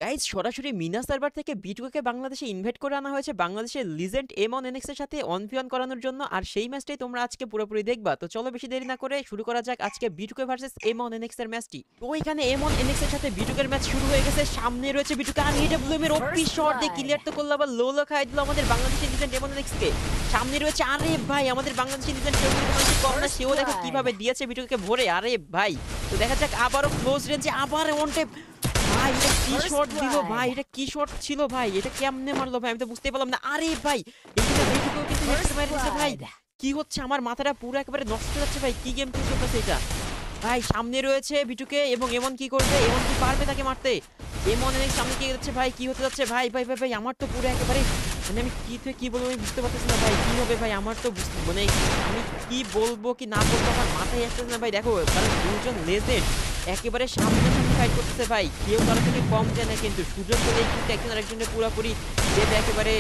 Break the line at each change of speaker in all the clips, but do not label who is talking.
Guys সরাসরি Mina server থেকে বিটুকে বাংলাদেশে ইনভাইট করে আনা হয়েছে বাংলাদেশের লিজেন্ড এমন এনএক্স এর সাথে অন ভি অন করানোর জন্য। আর সেই ম্যাচটাই তোমরা আজকে পুরোপুরি দেখবা। তো চলো বেশি দেরি না করে শুরু করা যাক আজকে বিটুকে ভার্সেস এমন এনএক্স এর ম্যাচটি। তো এখানে এমন এনএক্স এর সাথে বিটুকের ম্যাচ শুরু হয়ে গেছে। সামনে রয়েছে বিটুকে আর এডব্লিউএম এর ওপি শট দিয়ে ক্লিয়ার তো করলো, আবার লো লো খাই দিল আমাদের বাংলাদেশের লিজেন্ড এমন এনএক্স কে। সামনে রয়েছে আরে ভাই আমাদের বাংলাদেশের লিজেন্ড কেউ কিন্তু কোনো কম না, সেও দেখো কিভাবে দিয়েছে বিটুকে ভরে। আরে ভাই তো দেখা যাক আবারও ক্লোজ রেঞ্জে আবার ওয়ান ট্যাপ। ভাই এটা কি শট দিল ভাই, এটা কি শট ছিল ভাই, এটা কেমনে মারলো ভাই আমি তো বুঝতেই পারলাম না। আরে ভাই এখানে বিটুকেও কিন্তু হেডশট মেরে দিয়েছে ভাই। কি হচ্ছে আমার মাথাটা পুরো একেবারে নষ্ট হয়ে যাচ্ছে ভাই, কি গেম প্লে চলতেছে এটা ভাই। সামনে রয়েছে বিটুকে এবং এমন কি করবে, এমন কি পারবে তাকে মারতে? এমন অনেক সামনে কি যাচ্ছে ভাই, কি হতে যাচ্ছে ভাই ভাই ভাই ভাই আমার তো পুরো একেবারে মানে আমি কি থেকে কি বলবো আমি বুঝতে পারতেছি না ভাই, কি হবে ভাই আমার তো মানে আমি কি বলবো কি না বলবো আমার মাথায় আসতেছে না ভাই। দেখো কারণ দুজন লেজেন্ড একেবারে সামনাসামনি ফাইট করতেছে ভাই, কেউ কারো থেকে কম যায় না, কিন্তু সুযোগ পেলেই কিন্তু একজন আরেকজনের পুরোপুরি যেটা একেবারে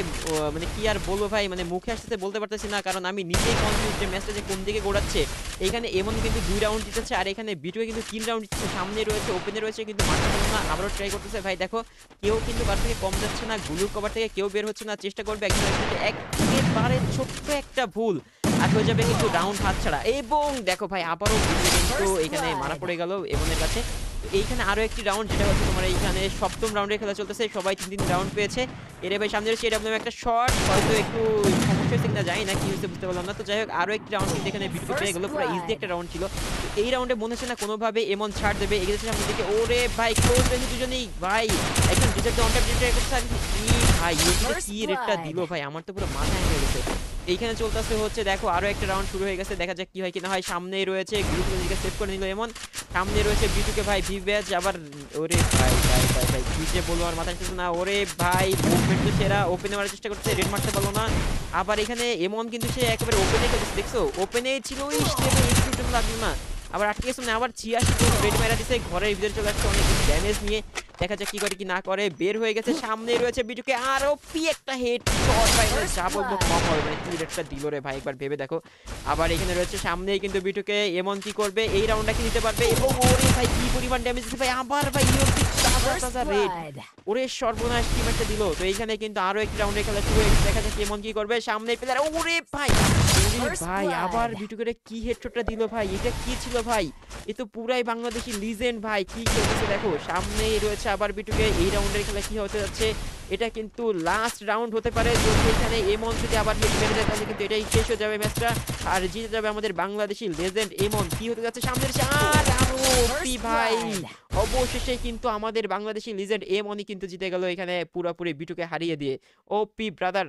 মানে কি আর বলবো ভাই, মানে মুখে আসতে বলতে পারতেছি না, কারণ আমি নিজেই কনফিউজ যে ম্যাচটা যে কোন দিকে গোড়াচ্ছে। এখানে এমন কিন্তু 2 রাউন্ড জিতেছে আর এখানে বিটুয়ে কিন্তু 3 রাউন্ড জিতেছে। সামনে রয়েছে ওপেনে রয়েছে কিন্তু মারতে পারলো না, আবারও ট্রাই করতেছে ভাই। দেখো কেউ কিন্তু কার থেকে কম যাচ্ছে না, গুলুর কভার থেকে কেউ বের হচ্ছে না, চেষ্টা করবে একজন আরেকজনকে একেবারে ছোট্ট একটা ভুল আর হয়ে যাবে কিন্তু রাউন্ড হাতছাড়া। এবং দেখো ভাই আবারও বিটুয়ে কিন্তু এখানে মারা পড়ে গেল এমনের কাছে। তো এইখানে আরো একটি রাউন্ড যেটা হচ্ছে তোমার এইখানে সপ্তম রাউন্ডের খেলা চলতেছে, সবাই 3 রাউন্ড পেয়েছে। এর ভাই সামনে রয়েছে এডব্লিউএম একটা শট, হয়তো একটু সমস্যা হয়েছে কিনা জানি না, কি হয়েছে বুঝতে পারলাম না। তো যাই হোক আরো একটি রাউন্ড কিন্তু এখানে বিটুকে পেয়ে গেল, পুরো ইজি একটা রাউন্ড ছিল। তো এই রাউন্ডে মনে হচ্ছে না কোনোভাবে এমন ছাড় দেবে, এগিয়েছে সামনের দিকে। ওরে ভাই ক্লোজ রেঞ্জ দুজনেই ভাই, একজন ডিজার্ট অন ট্যাপ ট্রাই করছে আর কি ভাই ইউটিতে কি রেটটা দিল ভাই, আমার তো পুরো মাথা হয়ে গেছে। এইখানে চলতেছে হচ্ছে দেখো আরো একটা রাউন্ড শুরু হয়ে গেছে, দেখা যাক কি হয় কিনা হয়। সামনেই রয়েছে গ্রুপ দিকে সেভ করে নিল এমন, সামনে রয়েছে বিটুকে ভাই ভিভ্যাজ আবার। ওরে ভাই ভাই ভাই ভাই কি যে বলবো আমার মাথায় আসছে না। ওরে ভাই মুভমেন্ট তো সেরা, ওপেনে মারার চেষ্টা করছে, রেড মারতে পারলো না। আবার এখানে এমন কিন্তু সে একেবারে ওপেনে খেলছে, দেখছো ওপেনে ছিল ওই একটু জন্য লাগলো না, আবার আটকে গেছে না, আবার 86 রেড মারা দিছে, ঘরের ভিতরে চলে আসছে অনেক ড্যামেজ নিয়ে। দেখা যাক কি করে কি না করে, বের হয়ে গেছে। সামনে রয়েছে বিটুকে আরো পি একটা হেড শট ভাই, মানে যা বলবো কম হবে, মানে কি রেডটা দিল রে ভাই একবার ভেবে দেখো। আবার এখানে রয়েছে সামনেই কিন্তু বিটুকে এমন কি করবে, এই রাউন্ডটা কি নিতে পারবে, এবং ওরে ভাই কি পরিমাণ ড্যামেজ দিচ্ছে ভাই। আবার ভাই ইউপি তাজা তাজা রেড, ওরে সর্বনাশ টিম একটা দিল। তো এইখানে কিন্তু আরো একটি রাউন্ডের খেলা শুরু হয়ে গেছে, দেখা যাক এমন কি করবে। সামনে প্লেয়ার ওরে ভাই, ওরে ভাই আবার বিটুকে কি হেডশটটা দিল ভাই, এটা কি ছিল ভাই, এ তো পুরাই বাংলাদেশি লিজেন্ড ভাই, কি খেলতেছে দেখো। সামনেই রয়েছে আবার বিটুকে, এই রাউন্ডের খেলা কি হতে যাচ্ছে, এটা কিন্তু লাস্ট রাউন্ড হতে পারে। যদি এখানে এমন যদি আবার হেড মেরে দেয় তাহলে কিন্তু এটাই শেষ হয়ে যাবে ম্যাচটা, আর জিতে যাবে আমাদের বাংলাদেশি লেজেন্ড এমন। কি হতে যাচ্ছে সামনে আর আরো ওপি ভাই, অবশেষে কিন্তু আমাদের বাংলাদেশি লিজেন্ড এমনই কিন্তু জিতে গেল এখানে পুরোপুরি বিটুকে হারিয়ে দিয়ে। ওপি ব্রাদার।